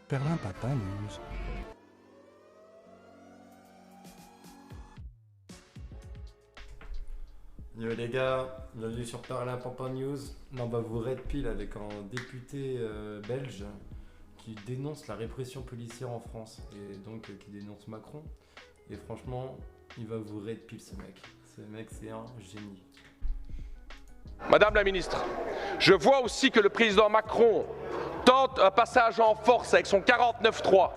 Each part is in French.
Perlin Papa News. Yo les gars, bienvenue sur Perlin Papa News. Là, on va vous red pill avec un député belge qui dénonce la répression policière en France et donc qui dénonce Macron. Et franchement, il va vous red pill ce mec. Ce mec, c'est un génie. Madame la ministre, je vois aussi que le président Macron tente un passage en force avec son 49-3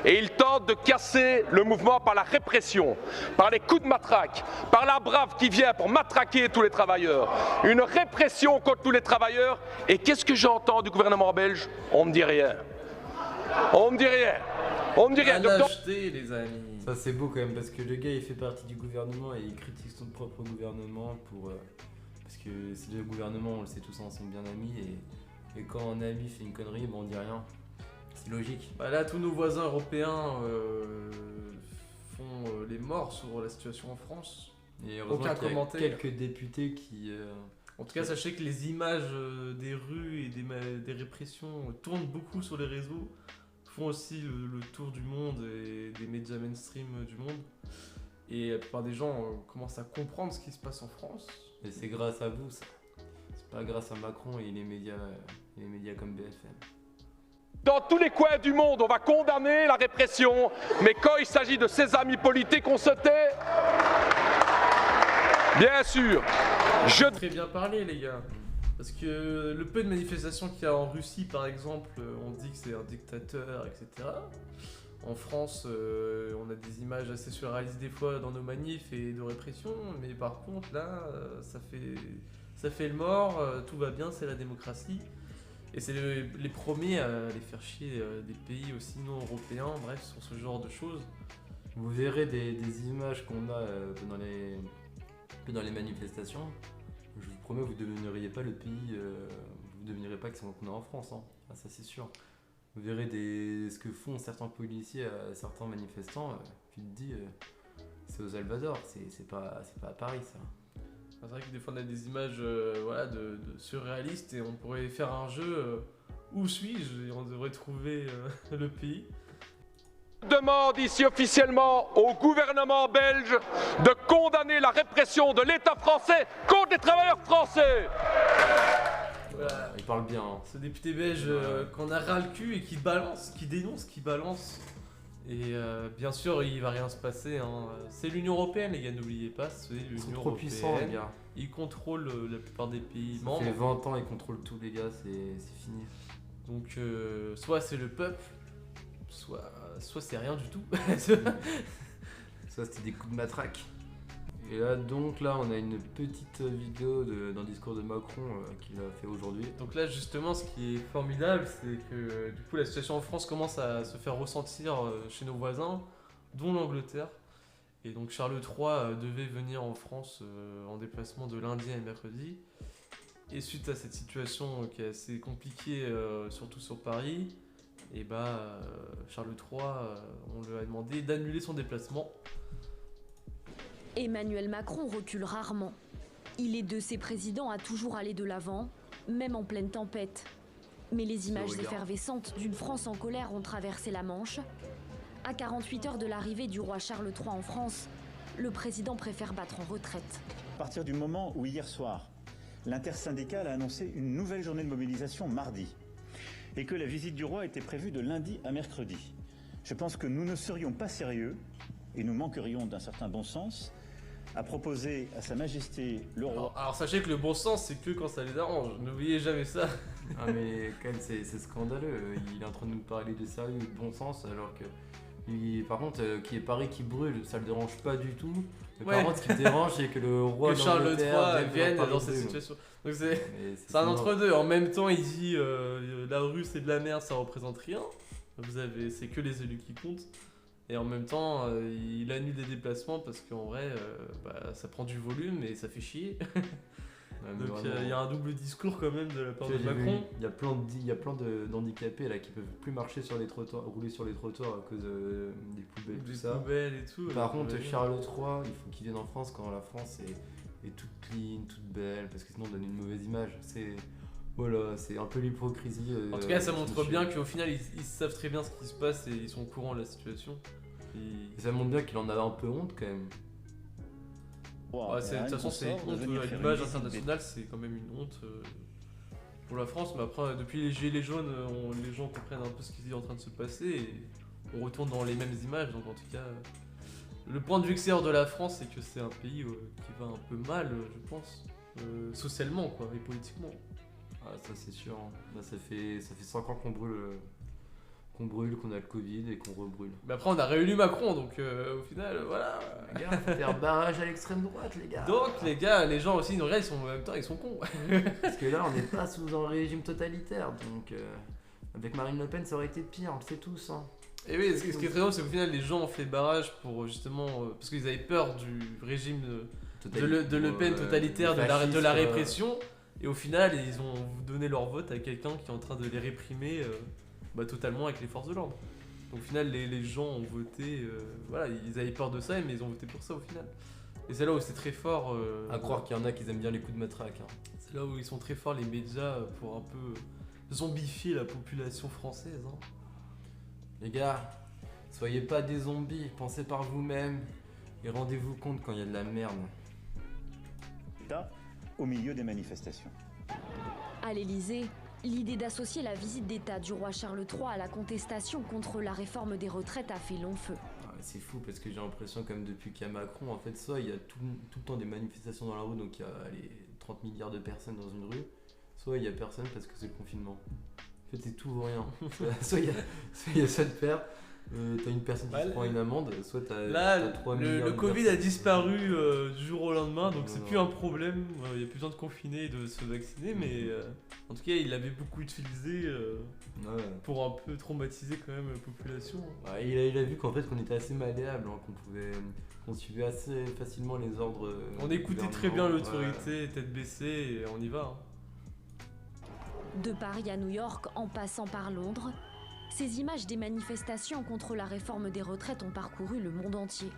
et il tente de casser le mouvement par la répression, par les coups de matraque, par la brave qui vient pour matraquer tous les travailleurs. Une répression contre tous les travailleurs. Et qu'est-ce que j'entends du gouvernement belge? On ne me dit rien. On ne me dit rien. On me dit rien. Donc, Lâcheté, les amis. Ça c'est beau quand même parce que le gars il fait partie du gouvernement et il critique son propre gouvernement pour... parce que c'est le gouvernement, on le sait tous, sont bien amis et quand un ami fait une connerie, on dit rien. C'est logique. Bah là, tous nos voisins européens font les morts sur la situation en France. Et Aucun heureusement qu'il y a commentaire. quelques députés qui... En tout cas, sachez que les images des rues et des répressions tournent beaucoup sur les réseaux, font aussi le tour du monde et des médias mainstream du monde. Et la plupart des gens commencent à comprendre ce qui se passe en France. Et c'est grâce à vous ça. C'est pas grâce à Macron et les médias comme BFM. dans tous les coins du monde, on va condamner la répression, mais quand il s'agit de ses amis politiques, on se tait. Bien sûr. Très bien parlé, les gars. Parce que le peu de manifestations qu'il y a en Russie, par exemple, on dit que c'est un dictateur, etc. En France, on a des images assez surréalistes des fois dans nos manifs et de répression, mais par contre, là, ça fait le mort, tout va bien, c'est la démocratie. Et c'est les premiers à les faire chier des pays aussi non européens, bref, sur ce genre de choses. Vous verrez des images qu'on a dans les manifestations. Je vous promets, vous ne deviendriez pas le pays, vous ne deviendrez pas qu'on est en France, hein. Ah, ça c'est sûr. Vous verrez ce que font certains policiers à certains manifestants, tu te dis, c'est au Salvador, c'est pas à Paris ça. C'est vrai que des fois on a des images voilà, de surréalistes et on pourrait faire un jeu où suis-je et on devrait trouver le pays. Demande ici officiellement au gouvernement belge de condamner la répression de l'État français contre les travailleurs français. Voilà. Il parle bien, hein. Ce député belge qu'on a ras le cul et qui dénonce, qui balance. Et bien sûr, il va rien se passer, hein. C'est l'Union Européenne, les gars, n'oubliez pas, c'est Ils sont l'Union trop Européenne. puissants les gars. Ils contrôlent la plupart des pays Ça membres. fait 20 ans, ils contrôlent tout les gars, c'est fini. Donc soit c'est le peuple, soit c'est rien du tout. Ça c'était des coups de matraque. Et là donc on a une petite vidéo d'un discours de Macron qu'il a fait aujourd'hui. Donc là justement ce qui est formidable c'est que du coup la situation en France commence à se faire ressentir chez nos voisins, dont l'Angleterre. Et donc Charles III devait venir en France en déplacement de lundi à mercredi. Et suite à cette situation qui est assez compliquée, surtout sur Paris, et Charles III, on lui a demandé d'annuler son déplacement. Emmanuel Macron recule rarement. Il est de ces présidents à toujours aller de l'avant, même en pleine tempête. Mais les images effervescentes d'une France en colère ont traversé la Manche. À 48 heures de l'arrivée du roi Charles III en France, le président préfère battre en retraite. À partir du moment où hier soir, l'intersyndicale a annoncé une nouvelle journée de mobilisation mardi et que la visite du roi était prévue de lundi à mercredi, je pense que nous ne serions pas sérieux et nous manquerions d'un certain bon sens à proposer à Sa Majesté le roi... Alors sachez que le bon sens c'est que quand ça les arrange, n'oubliez jamais ça. Ah mais quand même c'est scandaleux, il est en train de nous parler de sérieux et de bon sens alors que par contre qu'il y ait Paris qui brûle ça le dérange pas du tout. Mais Ouais. Par contre ce qui le dérange c'est que le roi Que Charles d'Angleterre III vienne Paris dans cette brûle. situation. Donc c'est C'est un entre-deux. En même temps il dit la rue c'est de la merde, ça représente rien. C'est que les élus qui comptent. Et en même temps, il annule des déplacements parce qu'en vrai, ça prend du volume et ça fait chier. Donc il y a un double discours quand même de la part de Macron. Il y a plein d'handicapés là qui peuvent plus marcher sur les trottoirs, rouler sur les trottoirs à cause des poubelles, tout Des ça. poubelles et tout. Par contre, Charles III, il faut qu'il vienne en France quand la France est toute clean, toute belle, parce que sinon on donne une mauvaise image. Voilà, c'est un peu l'hypocrisie. En tout cas, ça montre affichée. bien qu'au final, ils savent très bien ce qui se passe et ils sont au courant de la situation. Et ça montre bien qu'il en a un peu honte quand même. Ouais, de toute façon, c'est une honte. L'image internationale, c'est quand même une honte pour la France. Mais après, depuis les Gilets jaunes, les gens comprennent un peu ce qui est en train de se passer et on retourne dans les mêmes images. Donc, en tout cas, le point de vue extérieur de la France, c'est que c'est un pays qui va un peu mal, je pense, socialement quoi, et politiquement. Ah, ça c'est sûr. Là, ça fait 5 ans qu'on brûle, qu'on a le Covid et qu'on rebrûle. Mais après, on a réélu Macron, donc au final, voilà. Les gars, faut faire barrage à l'extrême droite, les gars. Donc, les gars, les gens aussi, nous regardent, en même temps, ils sont cons. Parce que là, on n'est pas sous un régime totalitaire, donc avec Marine Le Pen, ça aurait été pire, on le sait tous. Hein. Et oui, ce qui est très drôle, c'est qu'au final, les gens ont fait barrage pour justement. Parce qu'ils avaient peur du régime de Le Pen totalitaire, de la répression. Et au final, ils ont donné leur vote à quelqu'un qui est en train de les réprimer totalement avec les forces de l'ordre. Donc au final, les gens ont voté. Voilà, ils avaient peur de ça, mais ils ont voté pour ça au final. Et c'est là où c'est très fort. À croire qu'il y en a qui aiment bien les coups de matraque. Hein. C'est là où ils sont très forts, les médias, pour un peu zombifier la population française. Hein. Les gars, soyez pas des zombies, pensez par vous-même et rendez-vous compte quand il y a de la merde. Au milieu des manifestations. À l'Élysée, l'idée d'associer la visite d'État du roi Charles III à la contestation contre la réforme des retraites a fait long feu. Ah, c'est fou parce que j'ai l'impression comme depuis qu'il y a Macron, en fait soit il y a tout le temps des manifestations dans la rue, donc il y a 30 milliards de personnes dans une rue, soit il y a personne parce que c'est le confinement. En fait c'est tout ou rien. soit il y a ça de faire, t'as une personne qui se prend une amende, soit t'as 3 milliards le de Covid personnes. a disparu du jour au lendemain, donc c'est Non. plus un problème, il n'y a plus besoin de confiner et de se vacciner, mais en tout cas il avait beaucoup utilisé Ouais. pour un peu traumatiser quand même la population. Ouais, il a vu qu'en fait qu'on était assez malléable, hein, qu'on suivait assez facilement les ordres. On du écoutait très bien gouvernement. l'autorité, tête baissée, et on y va. Hein. De Paris à New York, en passant par Londres, ces images des manifestations contre la réforme des retraites ont parcouru le monde entier.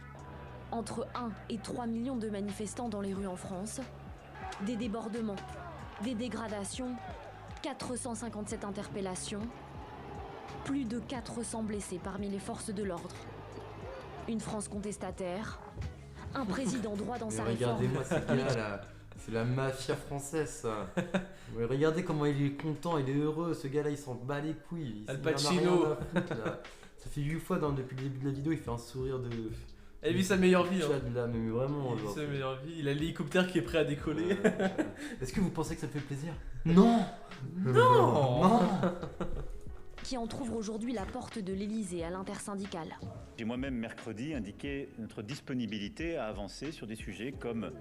Entre 1 et 3 millions de manifestants dans les rues en France, des débordements, des dégradations, 457 interpellations, plus de 400 blessés parmi les forces de l'ordre. Une France contestataire, un président droit dans Mais sa réforme. regardez-moi ces gars là, c'est la mafia française ça. Ouais, regardez comment il est content, il est heureux, ce gars là il s'en bat les couilles. Al Il en a Pacino. rien à foutre, là. Ça fait 8 fois depuis le début de la vidéo, il fait un sourire de. Elle vit sa meilleure vie. Hein. Chad, là, mais vraiment. Il vit genre, sa meilleure vie. Il a l'hélicoptère qui est prêt à décoller. Est-ce que vous pensez que ça me fait plaisir? Non. Non. Qui entrouvre aujourd'hui la porte de l'Élysée à l'intersyndicale. J'ai moi-même mercredi indiqué notre disponibilité à avancer sur des sujets comme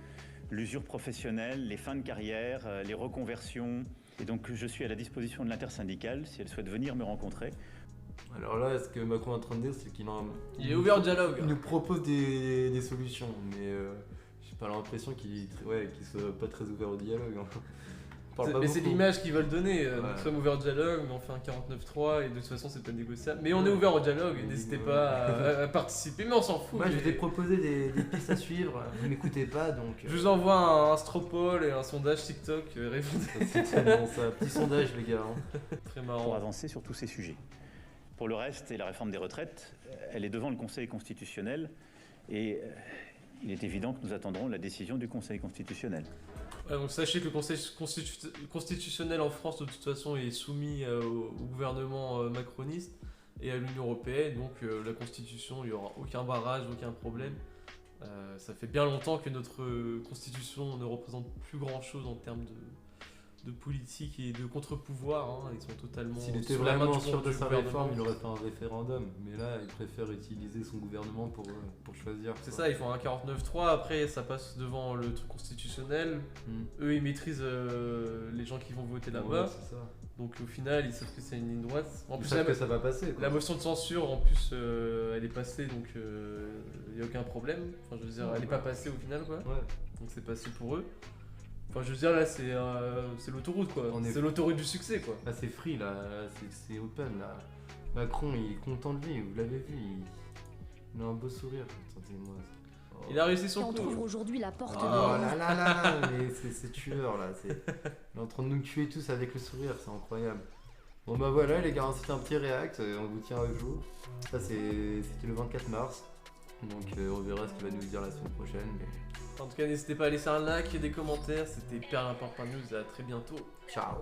l'usure professionnelle, les fins de carrière, les reconversions. Et donc je suis à la disposition de l'intersyndicale si elle souhaite venir me rencontrer. Alors là, ce que Macron est en train de dire, c'est Il est ouvert au dialogue. Il nous propose des solutions, mais j'ai pas l'impression qu'il soit pas très ouvert au dialogue. Hein. Il parle pas Mais c'est beaucoup. l'image qu'ils veulent donner. Nous Ouais. sommes ouverts au dialogue, mais on fait un 49.3 et de toute façon c'est pas négociable. Mais on est ouvert au dialogue et Oui, n'hésitez ouais. pas à participer, mais on s'en fout. Moi, je mais- vous ai proposé des pistes à suivre, vous m'écoutez pas donc. Je vous envoie un Stropole et un sondage TikTok, répondez. C'est tellement ça. Petit sondage, les gars. Hein. Très Pour marrant. avancer sur tous ces sujets. Pour le reste, et la réforme des retraites, elle est devant le Conseil constitutionnel et il est évident que nous attendrons la décision du Conseil constitutionnel. Ouais, donc sachez que le Conseil constitutionnel en France de toute façon est soumis au gouvernement macroniste et à l'Union Européenne, donc la Constitution, il n'y aura aucun barrage, aucun problème. Ça fait bien longtemps que notre Constitution ne représente plus grand chose en termes de politique et de contre-pouvoir, hein. Ils sont totalement S'il était sous la main vraiment du sûr de du sa gouvernement. réforme, il aurait fait un référendum. Mais là, il préfère utiliser son gouvernement pour choisir. C'est quoi. ça, ils font un 49.3, après ça passe devant le truc constitutionnel. Eux, ils maîtrisent les gens qui vont voter là-bas. Ouais, c'est ça. Donc au final, ils savent que c'est une ligne droite. En Ils plus, savent que ça va passer. Quoi. la motion de censure, en plus, elle est passée, donc il n'y a aucun problème. Enfin, je veux dire, elle n'est pas passée au final, quoi. Ouais. Donc c'est passé pour eux. Enfin, je veux dire, là, c'est l'autoroute, quoi. On est- C'est l'autoroute du succès, quoi. Là, c'est free, là, c'est open. Là. Macron, il est content de lui, vous l'avez vu, il a un beau sourire. Attendez-moi. Il a réussi Et son on coup. trouve aujourd'hui la porte Oh de là là là, mais c'est tueur là, il est en train de nous tuer tous avec le sourire, c'est incroyable. Bon bah voilà les gars, c'était un petit react, on vous tient à jour. Ça c'était le 24 mars, donc on verra ce qu'il va nous dire la semaine prochaine. Mais... En tout cas, n'hésitez pas à laisser un like et des commentaires. C'était Perlimpinpin News, à très bientôt. Ciao.